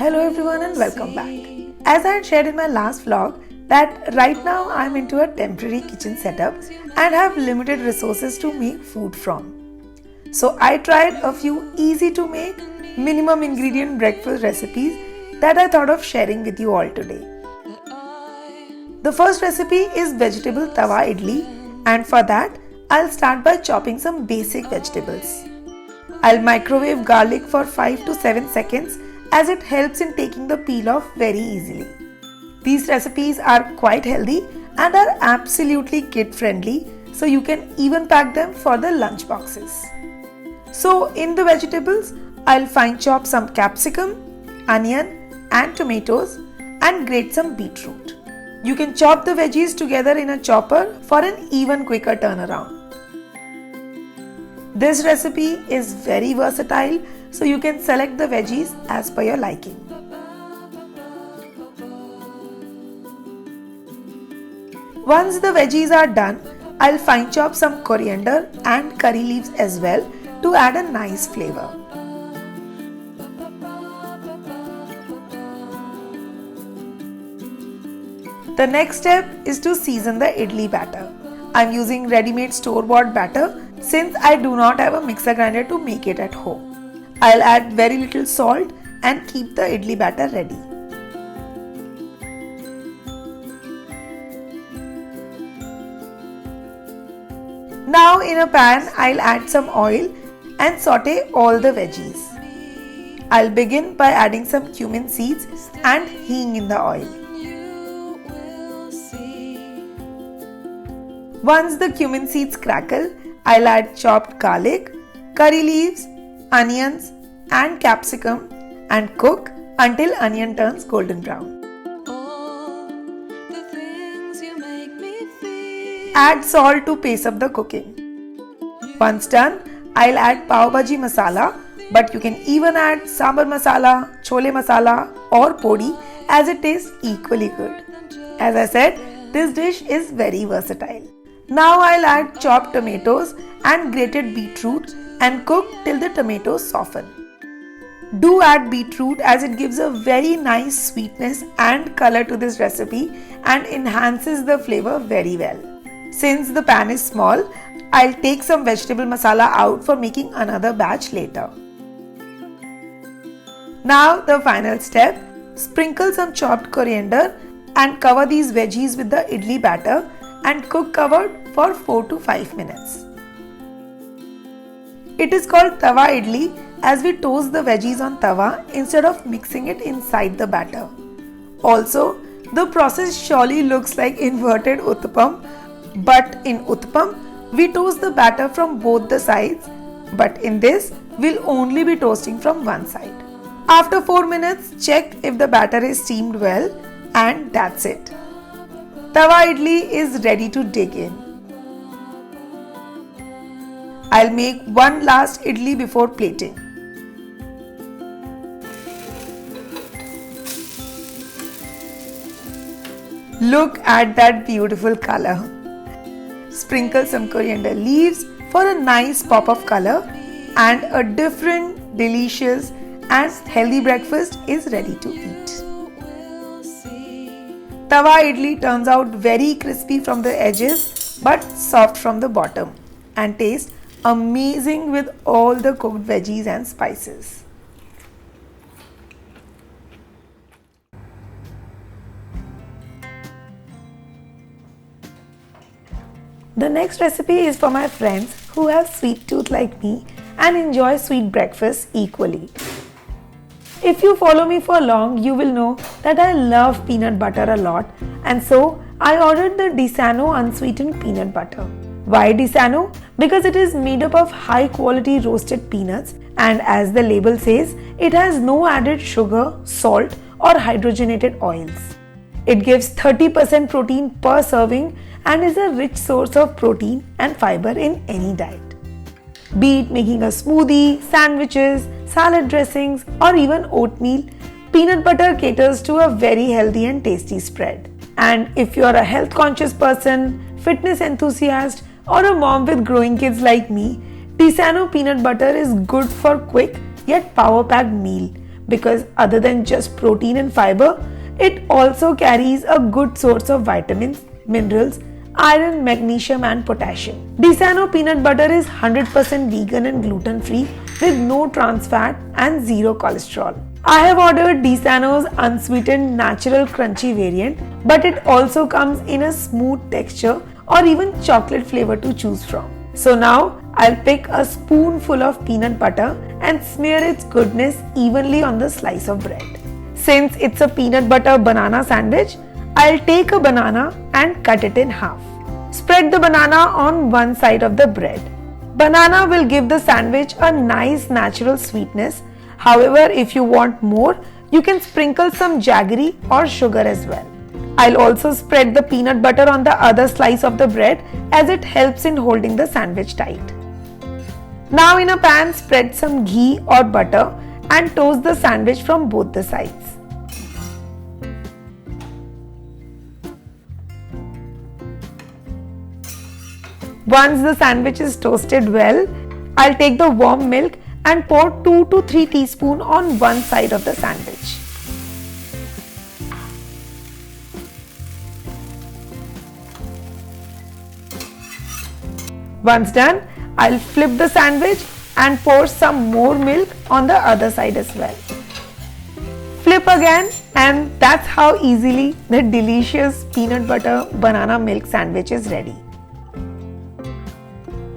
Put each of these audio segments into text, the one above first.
Hello everyone and welcome back. As I had shared in my last vlog that right now I am into a temporary kitchen setup and have limited resources to make food from. So I tried a few easy to make minimum ingredient breakfast recipes that I thought of sharing with you all today. The first recipe is vegetable tawa idli, and for that I'll start by chopping some basic vegetables. I'll microwave garlic for 5 to 7 seconds as it helps in taking the peel off very easily. These recipes are quite healthy and are absolutely kid friendly, so you can even pack them for the lunch boxes. So in the vegetables, I'll fine chop some capsicum, onion and tomatoes and grate some beetroot. You can chop the veggies together in a chopper for an even quicker turnaround. This recipe is very versatile, so you can select the veggies as per your liking. Once the veggies are done, I'll fine chop some coriander and curry leaves as well to add a nice flavor. The next step is to season the idli batter. I'm using ready-made store-bought batter since I do not have a mixer grinder to make it at home. I'll add very little salt and keep the idli batter ready. Now in a pan, I'll add some oil and saute all the veggies. I'll begin by adding some cumin seeds and hing in the oil. Once the cumin seeds crackle, I'll add chopped garlic, curry leaves, onions and capsicum and cook until onion turns golden brown. Add salt to pace up the cooking. Once done, I'll add pav bhaji masala, but you can even add sambar masala, chole masala or podi as it tastes equally good. As I said, this dish is very versatile. Now I'll add chopped tomatoes and grated beetroot and cook till the tomatoes soften. Do add beetroot as it gives a very nice sweetness and color to this recipe and enhances the flavor very well. Since the pan is small, I'll take some vegetable masala out for making another batch later. Now the final step, sprinkle some chopped coriander and cover these veggies with the idli batter and cook covered for 4 to 5 minutes. It is called tawa idli as we toast the veggies on tawa instead of mixing it inside the batter. Also, the process surely looks like inverted uttapam, but in uttapam, we toast the batter from both the sides, but in this, we'll only be toasting from one side. After 4 minutes, check if the batter is steamed well, and that's it. Tawa idli is ready to dig in. I'll make one last idli before plating. Look at that beautiful color. Sprinkle some coriander leaves for a nice pop of color, and a different, delicious and healthy breakfast is ready to eat. Tawa idli turns out very crispy from the edges but soft from the bottom and tastes amazing with all the cooked veggies and spices. The next recipe is for my friends who have sweet tooth like me and enjoy sweet breakfast equally. If you follow me for long, you will know that I love peanut butter a lot, and so I ordered the Desano unsweetened peanut butter. Why Desano? Because it is made up of high quality roasted peanuts, and as the label says, it has no added sugar, salt or hydrogenated oils. It gives 30% protein per serving and is a rich source of protein and fiber in any diet. Be it making a smoothie, sandwiches, salad dressings or even oatmeal, peanut butter caters to a very healthy and tasty spread. And if you are a health conscious person, fitness enthusiast or a mom with growing kids like me, Desano peanut butter is good for quick yet power-packed meal because other than just protein and fiber, it also carries a good source of vitamins, minerals, iron, magnesium and potassium. Desano peanut butter is 100% vegan and gluten free with no trans fat and zero cholesterol. I have ordered Desano's unsweetened natural crunchy variant, but it also comes in a smooth texture or even chocolate flavor to choose from. So now I'll pick a spoonful of peanut butter and smear its goodness evenly on the slice of bread. Since it's a peanut butter banana sandwich, I'll take a banana and cut it in half. Spread the banana on one side of the bread. Banana will give the sandwich a nice natural sweetness. However, if you want more, you can sprinkle some jaggery or sugar as well. I'll also spread the peanut butter on the other slice of the bread as it helps in holding the sandwich tight. Now in a pan, spread some ghee or butter and toast the sandwich from both the sides. Once the sandwich is toasted well, I'll take the warm milk and pour 2 to 3 teaspoons on one side of the sandwich. Once done, I'll flip the sandwich and pour some more milk on the other side as well. Flip again, and that's how easily the delicious peanut butter banana milk sandwich is ready.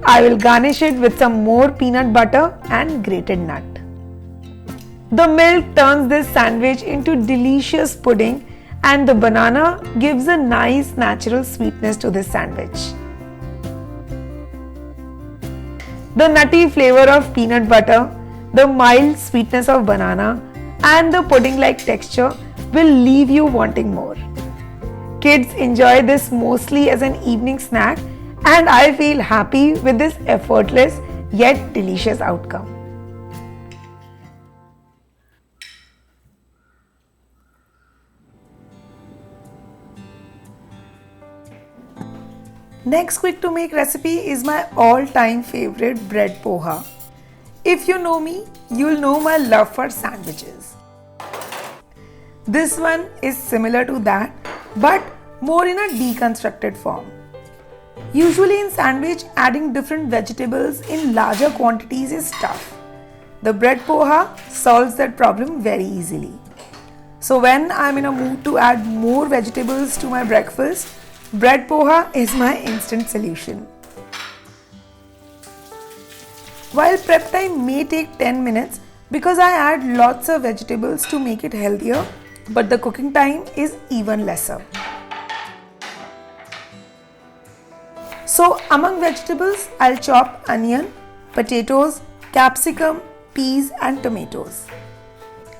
I will garnish it with some more peanut butter and grated nut. The milk turns this sandwich into delicious pudding, and the banana gives a nice natural sweetness to this sandwich. The nutty flavor of peanut butter, the mild sweetness of banana, and the pudding-like texture will leave you wanting more. Kids enjoy this mostly as an evening snack, and I feel happy with this effortless yet delicious outcome. Next quick to make recipe is my all-time favorite bread poha. If you know me, you'll know my love for sandwiches. This one is similar to that, but more in a deconstructed form. Usually in sandwich, adding different vegetables in larger quantities is tough. The bread poha solves that problem very easily. So when I'm in a mood to add more vegetables to my breakfast, bread poha is my instant solution. While prep time may take 10 minutes because I add lots of vegetables to make it healthier, but the cooking time is even lesser. So among vegetables, I'll chop onion, potatoes, capsicum, peas and tomatoes.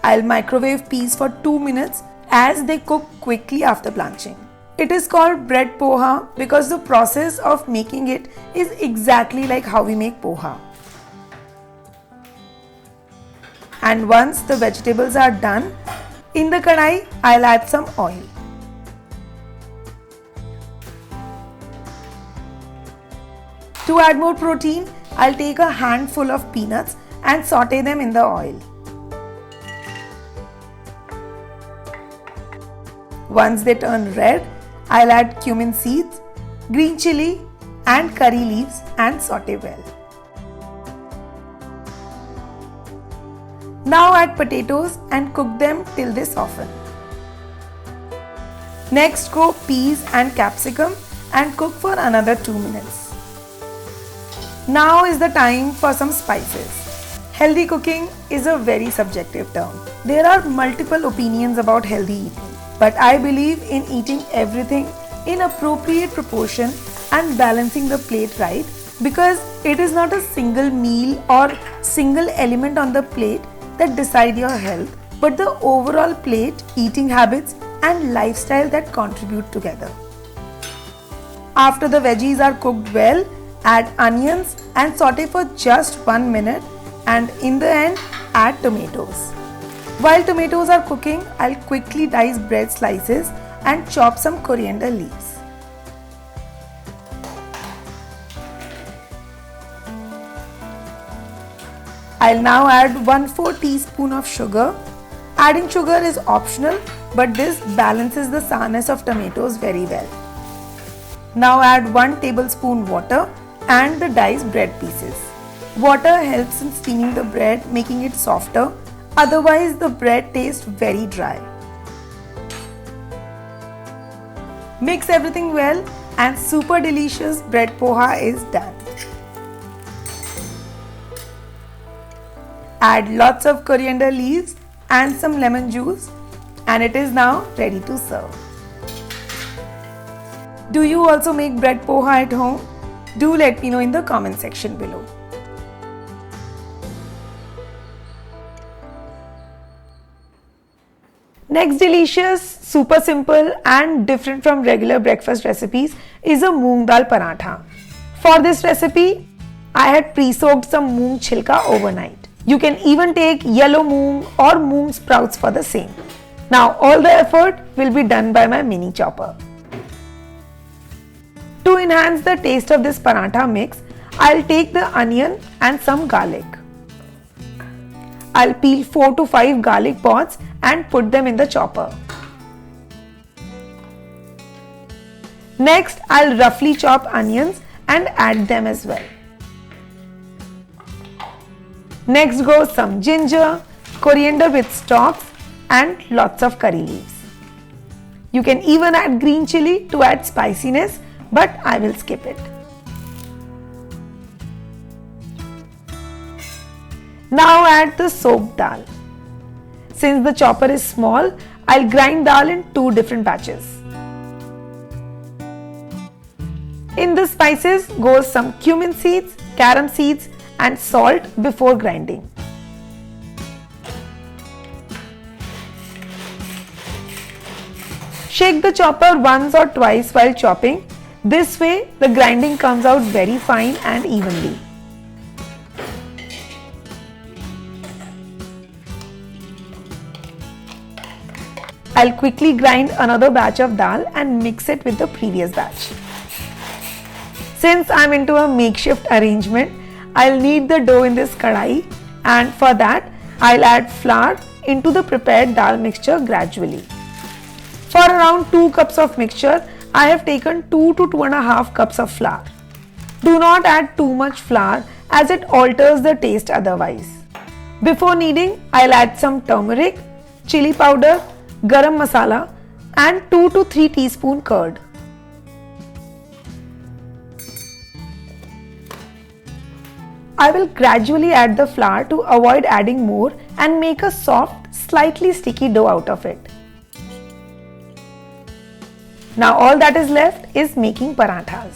I'll microwave peas for 2 minutes as they cook quickly after blanching. It is called bread poha because the process of making it is exactly like how we make poha. And once the vegetables are done, in the kadai, I'll add some oil. To add more protein, I'll take a handful of peanuts and saute them in the oil. Once they turn red, I'll add cumin seeds, green chili and curry leaves and saute well. Now add potatoes and cook them till they soften. Next go peas and capsicum and cook for another 2 minutes. Now is the time for some spices. Healthy cooking is a very subjective term. There are multiple opinions about healthy eating, but I believe in eating everything in appropriate proportion and balancing the plate right, because it is not a single meal or single element on the plate that decide your health, but the overall plate, eating habits and lifestyle that contribute together. After the veggies are cooked well, add onions and saute for just 1 minute, and in the end add tomatoes. While tomatoes are cooking, I'll quickly dice bread slices and chop some coriander leaves. I'll now add 1/4 teaspoon of sugar Adding sugar is optional, but this balances the sourness of tomatoes very well. Now add 1 tablespoon water and the diced bread pieces. Water helps in steaming the bread, making it softer, otherwise the bread tastes very dry. Mix everything well and super delicious bread poha is done. Add lots of coriander leaves and some lemon juice and it is now ready to serve. Do you also make bread poha at home? Do let me know in the comment section below. Next delicious, super simple and different from regular breakfast recipes is a moong dal paratha. For this recipe, I had pre-soaked some moong chilka overnight. You can even take yellow moong or moong sprouts for the same. Now all the effort will be done by my mini chopper. To enhance the taste of this paratha mix, I'll take the onion and some garlic. I'll peel 4 to 5 garlic pods and put them in the chopper. Next, I'll roughly chop onions and add them as well. Next goes some ginger, coriander with stalks and lots of curry leaves. You can even add green chili to add spiciness, but I will skip it. Now add the soaked dal. Since the chopper is small, I'll grind dal in 2 different batches. In the spices goes some cumin seeds, carom seeds and salt before grinding. Shake the chopper once or twice while chopping. This way the grinding comes out very fine and evenly. I'll quickly grind another batch of dal and mix it with the previous batch. Since I'm into a makeshift arrangement, I'll knead the dough in this kadai and for that I'll add flour into the prepared dal mixture gradually. For around 2 cups of mixture, I have taken 2 to 2.5 cups of flour. Do not add too much flour as it alters the taste otherwise. Before kneading, I'll add some turmeric, chili powder, garam masala and 2 to 3 teaspoon curd. I will gradually add the flour to avoid adding more and make a soft, slightly sticky dough out of it. Now all that is left is making parathas.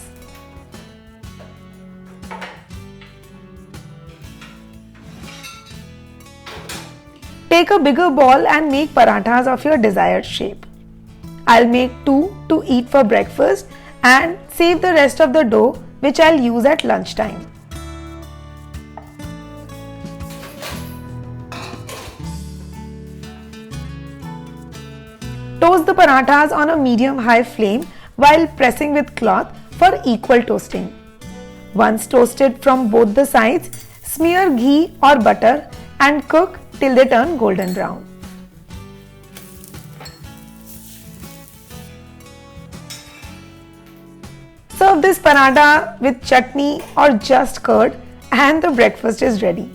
Take a bigger ball and make parathas of your desired shape. I'll make 2 to eat for breakfast and save the rest of the dough which I'll use at lunchtime. Toast the parathas on a medium-high flame while pressing with cloth for equal toasting. Once toasted from both the sides, smear ghee or butter and cook till they turn golden brown. Serve this paratha with chutney or just curd and the breakfast is ready.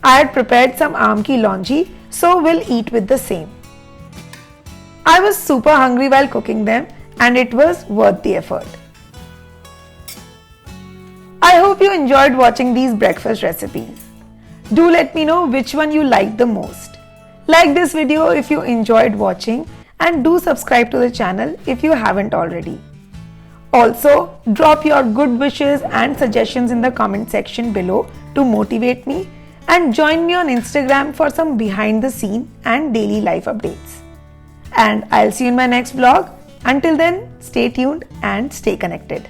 I had prepared some aam ki launji, so we'll eat with the same. I was super hungry while cooking them and it was worth the effort. I hope you enjoyed watching these breakfast recipes. Do let me know which one you liked the most. Like this video if you enjoyed watching and do subscribe to the channel if you haven't already. Also, drop your good wishes and suggestions in the comment section below to motivate me and join me on Instagram for some behind the scene and daily life updates. And I'll see you in my next vlog. Until then, stay tuned and stay connected.